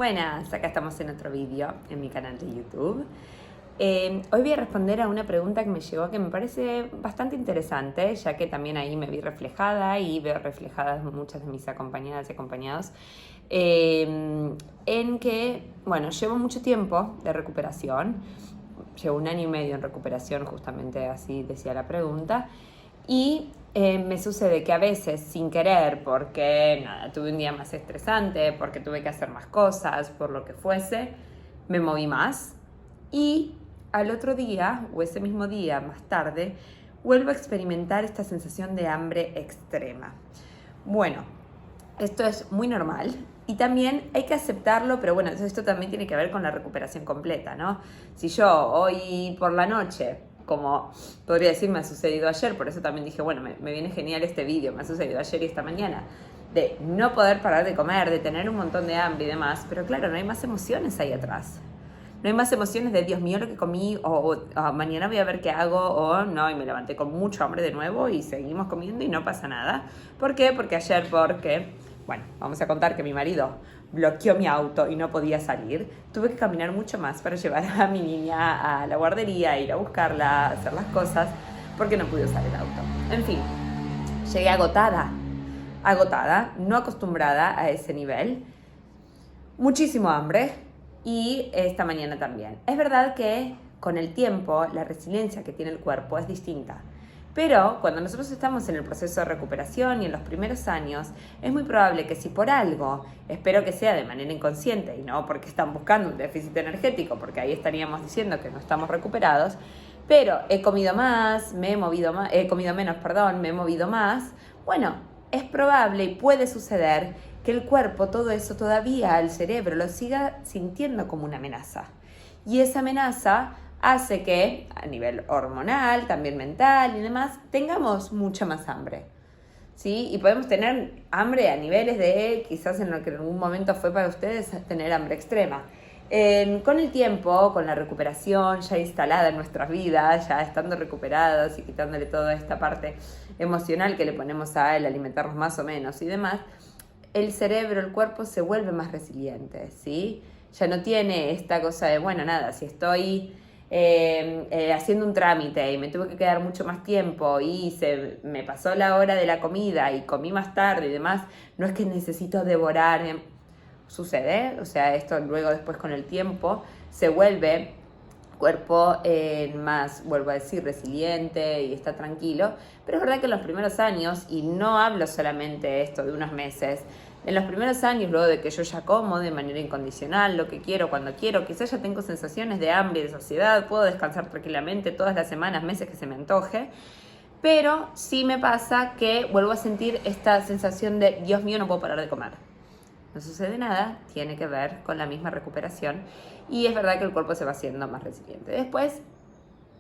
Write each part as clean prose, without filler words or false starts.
Buenas, acá estamos en otro vídeo en mi canal de YouTube. Hoy voy a responder a una pregunta que me llegó que me parece bastante interesante, ya que también ahí me vi reflejada y veo reflejadas muchas de mis acompañadas y acompañados, en que, bueno, llevo mucho tiempo de recuperación, llevo 1 año y medio en recuperación, justamente así decía la pregunta, y me sucede que a veces sin querer, porque nada, tuve un día más estresante, porque tuve que hacer más cosas, por lo que fuese, me moví más y al otro día o ese mismo día más tarde vuelvo a experimentar esta sensación de hambre extrema. Bueno, esto es muy normal y también hay que aceptarlo, pero bueno, esto también tiene que ver con la recuperación completa, ¿no? Si yo hoy por la noche, como podría decir, me ha sucedido ayer, por eso también dije, bueno, me viene genial este vídeo, me ha sucedido ayer y esta mañana, de no poder parar de comer, de tener un montón de hambre y demás, pero claro, no hay más emociones ahí atrás. No hay más emociones de Dios mío lo que comí, o mañana voy a ver qué hago, o no, y me levanté con mucho hambre de nuevo y seguimos comiendo y no pasa nada. ¿Por qué? Porque ayer, bueno, vamos a contar que mi marido bloqueó mi auto y no podía salir. Tuve que caminar mucho más para llevar a mi niña a la guardería, ir a buscarla, hacer las cosas, porque no pude usar el auto. En fin, llegué agotada, no acostumbrada a ese nivel, muchísimo hambre y esta mañana también. Es verdad que con el tiempo la resiliencia que tiene el cuerpo es distinta. Pero cuando nosotros estamos en el proceso de recuperación y en los primeros años, es muy probable que si por algo, espero que sea de manera inconsciente y no porque están buscando un déficit energético, porque ahí estaríamos diciendo que no estamos recuperados, pero he comido más, me he movido más, he comido menos, perdón, me he movido más, bueno, es probable y puede suceder que el cuerpo, todo eso todavía al cerebro lo siga sintiendo como una amenaza. Y esa amenaza hace que a nivel hormonal, también mental y demás, tengamos mucha más hambre. ¿Sí? Y podemos tener hambre a niveles de, quizás en lo que en algún momento fue para ustedes, tener hambre extrema. Con el tiempo, con la recuperación ya instalada en nuestras vidas, ya estando recuperados y quitándole toda esta parte emocional que le ponemos a él, alimentarnos más o menos y demás, el cerebro, el cuerpo se vuelve más resiliente, ¿sí? Ya no tiene esta cosa de, bueno, nada, si estoy haciendo un trámite y me tuve que quedar mucho más tiempo y me pasó la hora de la comida y comí más tarde y demás, no es que necesito devorar. Sucede, o sea, esto luego después con el tiempo se vuelve cuerpo más, vuelvo a decir, resiliente y está tranquilo, pero es verdad que en los primeros años, y no hablo solamente esto de unos meses, en los primeros años, luego de que yo ya como de manera incondicional, lo que quiero, cuando quiero, quizás ya tengo sensaciones de hambre y de saciedad, puedo descansar tranquilamente todas las semanas, meses que se me antoje, pero sí me pasa que vuelvo a sentir esta sensación de, Dios mío, no puedo parar de comer. No sucede nada, tiene que ver con la misma recuperación y es verdad que el cuerpo se va haciendo más resiliente. Después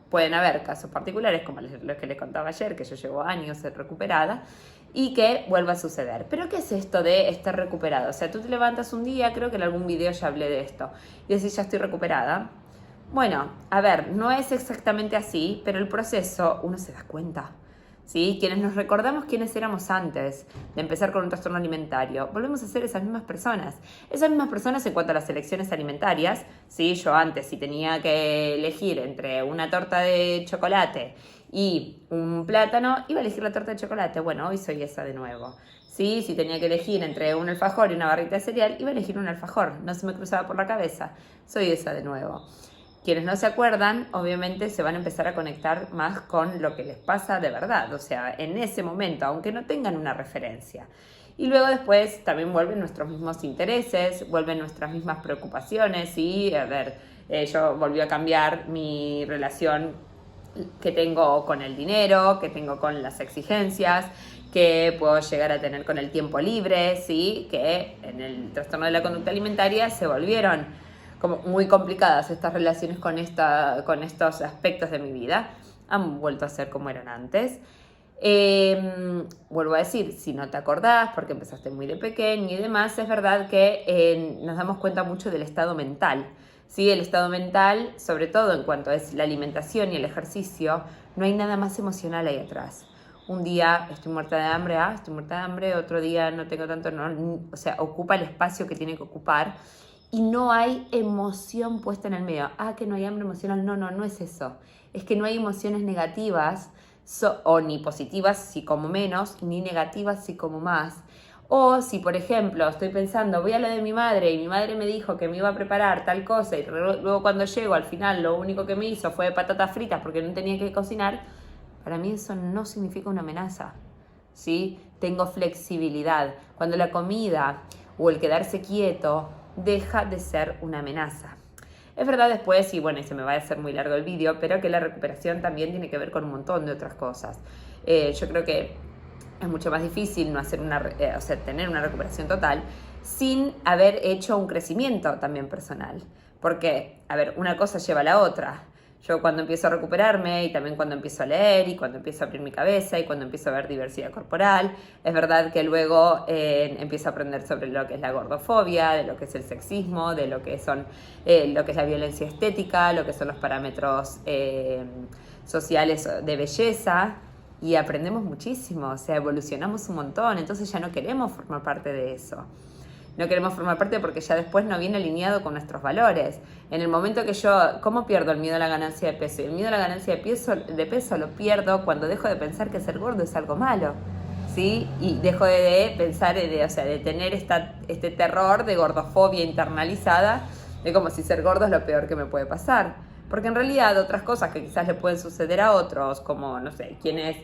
pueden haber casos particulares como los que les contaba ayer, que yo llevo años recuperada y que vuelva a suceder. Pero ¿qué es esto de estar recuperado? O sea, tú te levantas un día, creo que en algún video ya hablé de esto, y decís ya estoy recuperada. Bueno, a ver, no es exactamente así, pero el proceso uno se da cuenta. ¿Sí? Quienes nos recordamos quiénes éramos antes de empezar con un trastorno alimentario, volvemos a ser esas mismas personas. Esas mismas personas en cuanto a las elecciones alimentarias, ¿sí? Yo antes, si tenía que elegir entre una torta de chocolate y un plátano, iba a elegir la torta de chocolate. Bueno, hoy soy esa de nuevo. ¿Sí? Si tenía que elegir entre un alfajor y una barrita de cereal, iba a elegir un alfajor. No se me cruzaba por la cabeza. Soy esa de nuevo. Quienes no se acuerdan, obviamente se van a empezar a conectar más con lo que les pasa de verdad, o sea, en ese momento, aunque no tengan una referencia. Y luego después también vuelven nuestros mismos intereses, vuelven nuestras mismas preocupaciones y, a ver, yo volví a cambiar mi relación que tengo con el dinero, que tengo con las exigencias, que puedo llegar a tener con el tiempo libre, ¿sí? Que en el trastorno de la conducta alimentaria se volvieron como muy complicadas estas relaciones con estos aspectos de mi vida. Han vuelto a ser como eran antes. Vuelvo a decir, si no te acordás porque empezaste muy de pequeño y demás, es verdad que nos damos cuenta mucho del estado mental. ¿Sí? El estado mental, sobre todo en cuanto es la alimentación y el ejercicio, no hay nada más emocional ahí atrás. Un día estoy muerta de hambre, estoy muerta de hambre, otro día no tengo tanto, no, o sea, ocupa el espacio que tiene que ocupar. y no hay emoción puesta en el medio. Ah, que no hay hambre emocional. No, no es eso. Es que no hay emociones negativas o ni positivas si como menos, ni negativas si como más. O si, por ejemplo, estoy pensando, voy a lo de mi madre y mi madre me dijo que me iba a preparar tal cosa y luego cuando llego al final lo único que me hizo fue patatas fritas porque no tenía que cocinar, para mí eso no significa una amenaza, ¿sí? Tengo flexibilidad. Cuando la comida o el quedarse quieto deja de ser una amenaza. Es verdad después, y bueno, y se me va a hacer muy largo el vídeo, pero que la recuperación también tiene que ver con un montón de otras cosas. Yo creo que es mucho más difícil no hacer tener una recuperación total sin haber hecho un crecimiento también personal. Porque, a ver, una cosa lleva a la otra. Yo cuando empiezo a recuperarme y también cuando empiezo a leer y cuando empiezo a abrir mi cabeza y cuando empiezo a ver diversidad corporal, es verdad que luego empiezo a aprender sobre lo que es la gordofobia, de lo que es el sexismo, de lo que son lo que es la violencia estética, lo que son los parámetros sociales de belleza. Y aprendemos muchísimo, o sea, evolucionamos un montón, entonces ya no queremos formar parte de eso. No queremos formar parte porque ya después no viene alineado con nuestros valores. En el momento que ¿cómo pierdo el miedo a la ganancia de peso? Y el miedo a la ganancia de peso lo pierdo cuando dejo de pensar que ser gordo es algo malo, ¿sí? Y dejo de pensar, de tener este terror de gordofobia internalizada, de como si ser gordo es lo peor que me puede pasar. Porque en realidad otras cosas que quizás le pueden suceder a otros, como, no sé, quien es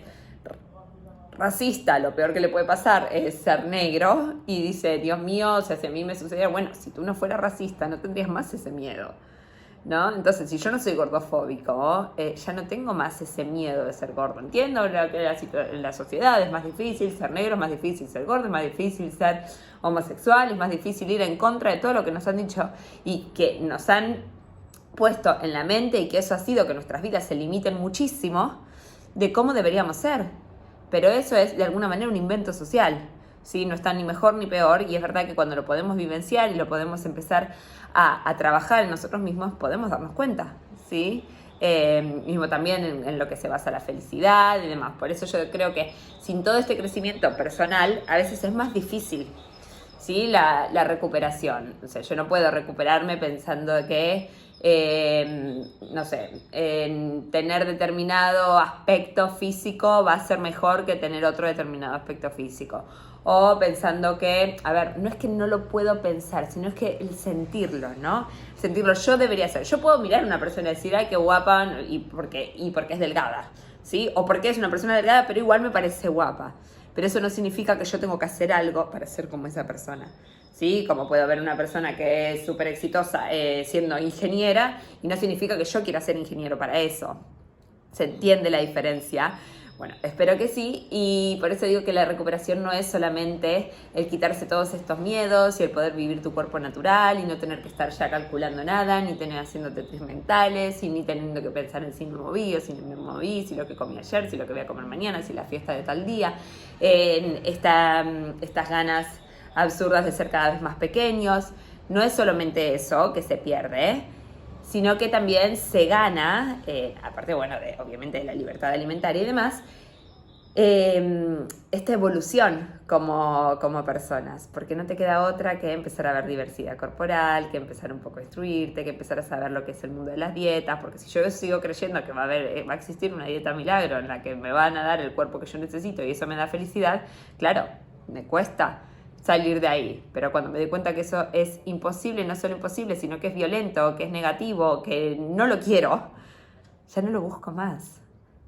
racista, lo peor que le puede pasar es ser negro, y dice, Dios mío, o sea, si a mí me sucediera, bueno, si tú no fueras racista no tendrías más ese miedo, ¿no? Entonces, si yo no soy gordofóbico, ya no tengo más ese miedo de ser gordo. Entiendo que la sociedad es más difícil, ser negro es más difícil, ser gordo es más difícil, ser homosexual es más difícil, ir en contra de todo lo que nos han dicho y que nos han puesto en la mente, y que eso ha sido que nuestras vidas se limiten muchísimo de cómo deberíamos ser. Pero eso es de alguna manera un invento social, ¿sí? No está ni mejor ni peor, y es verdad que cuando lo podemos vivenciar y lo podemos empezar a trabajar en nosotros mismos, podemos darnos cuenta, ¿sí? Mismo también en lo que se basa la felicidad y demás. Por eso yo creo que sin todo este crecimiento personal a veces es más difícil, ¿sí? La recuperación. O sea, yo no puedo recuperarme pensando que no sé, tener determinado aspecto físico va a ser mejor que tener otro determinado aspecto físico. O pensando que, a ver, no es que no lo puedo pensar, sino es que el sentirlo, ¿no? Sentirlo, yo debería ser. Yo puedo mirar a una persona y decir, ay, qué guapa, y porque es delgada, ¿sí? O porque es una persona delgada, pero igual me parece guapa. Pero eso no significa que yo tengo que hacer algo para ser como esa persona, ¿sí? Como puedo ver una persona que es súper exitosa siendo ingeniera, y no significa que yo quiera ser ingeniero para eso. ¿Se entiende la diferencia? Bueno, espero que sí, y por eso digo que la recuperación no es solamente el quitarse todos estos miedos y el poder vivir tu cuerpo natural y no tener que estar ya calculando nada, ni tener haciéndote test mentales, y ni teniendo que pensar en si me moví o si no me moví, si lo que comí ayer, si lo que voy a comer mañana, si la fiesta de tal día, estas ganas absurdas de ser cada vez más pequeños. No es solamente eso que se pierde, sino que también se gana, aparte, bueno, obviamente de la libertad alimentaria y demás, esta evolución como personas, porque no te queda otra que empezar a ver diversidad corporal, que empezar un poco a instruirte, que empezar a saber lo que es el mundo de las dietas, porque si yo sigo creyendo que va a existir una dieta milagro en la que me van a dar el cuerpo que yo necesito y eso me da felicidad, claro, me cuesta salir de ahí, pero cuando me doy cuenta que eso es imposible, no solo imposible, sino que es violento, que es negativo, que no lo quiero, ya no lo busco más,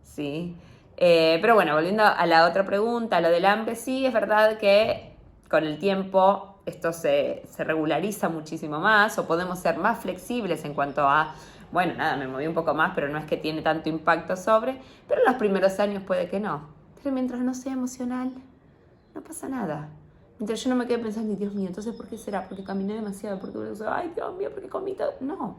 ¿sí? Pero bueno, volviendo a la otra pregunta, lo del hambre, sí, es verdad que con el tiempo esto se regulariza muchísimo más, o podemos ser más flexibles en cuanto a, bueno, nada, me moví un poco más, pero no es que tiene tanto impacto pero en los primeros años puede que no. Pero mientras no sea emocional, no pasa nada. Mientras yo no me quede pensando, Dios mío, entonces ¿por qué será? Porque caminé demasiado, porque ay, Dios mío, porque comí todo. No,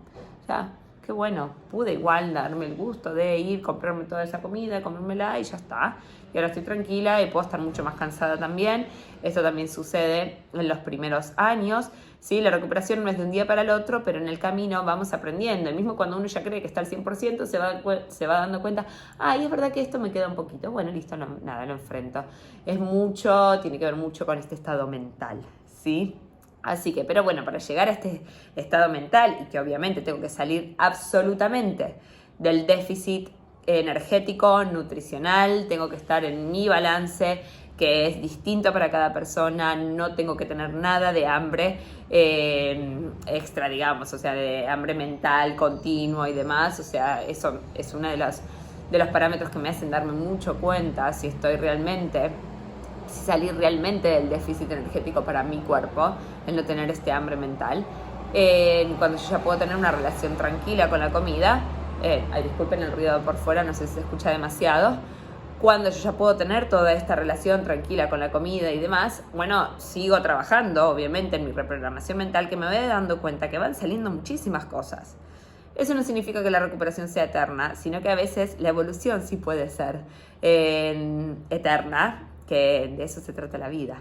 ya, qué bueno, pude igual darme el gusto de ir, comprarme toda esa comida, comérmela y ya está. Y ahora estoy tranquila y puedo estar mucho más cansada también. Esto también sucede en los primeros años, ¿sí? La recuperación no es de un día para el otro, pero en el camino vamos aprendiendo. El mismo cuando uno ya cree que está al 100%, se va dando cuenta, ay, es verdad que esto me queda un poquito. Bueno, listo, no, nada, lo enfrento. Es mucho, tiene que ver mucho con este estado mental, ¿sí? Así que, pero bueno, para llegar a este estado mental, y que obviamente tengo que salir absolutamente del déficit energético, nutricional, tengo que estar en mi balance, que es distinto para cada persona, no tengo que tener nada de hambre extra, digamos, o sea, de hambre mental continuo y demás, o sea, eso es uno de los parámetros que me hacen darme mucho cuenta si salir realmente del déficit energético para mi cuerpo, el no tener este hambre mental. Cuando yo ya puedo tener una relación tranquila con la comida, disculpen el ruido por fuera, no sé si se escucha demasiado. Cuando yo ya puedo tener toda esta relación tranquila con la comida y demás, bueno, sigo trabajando, obviamente, en mi reprogramación mental, que me voy dando cuenta que van saliendo muchísimas cosas. Eso no significa que la recuperación sea eterna, sino que a veces la evolución sí puede ser eterna, que de eso se trata la vida,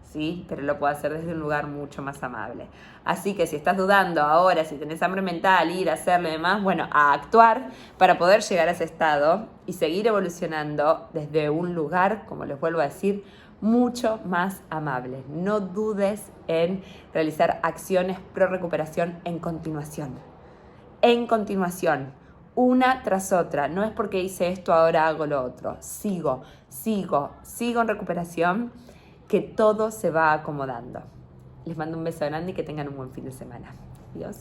¿sí? Pero lo puedo hacer desde un lugar mucho más amable. Así que si estás dudando ahora, si tenés hambre mental, ir a hacerlo y demás, bueno, a actuar para poder llegar a ese estado y seguir evolucionando desde un lugar, como les vuelvo a decir, mucho más amable. No dudes en realizar acciones pro recuperación en continuación. En continuación, una tras otra. No es porque hice esto, ahora hago lo otro. Sigo en recuperación, que todo se va acomodando. Les mando un beso grande y que tengan un buen fin de semana. Adiós.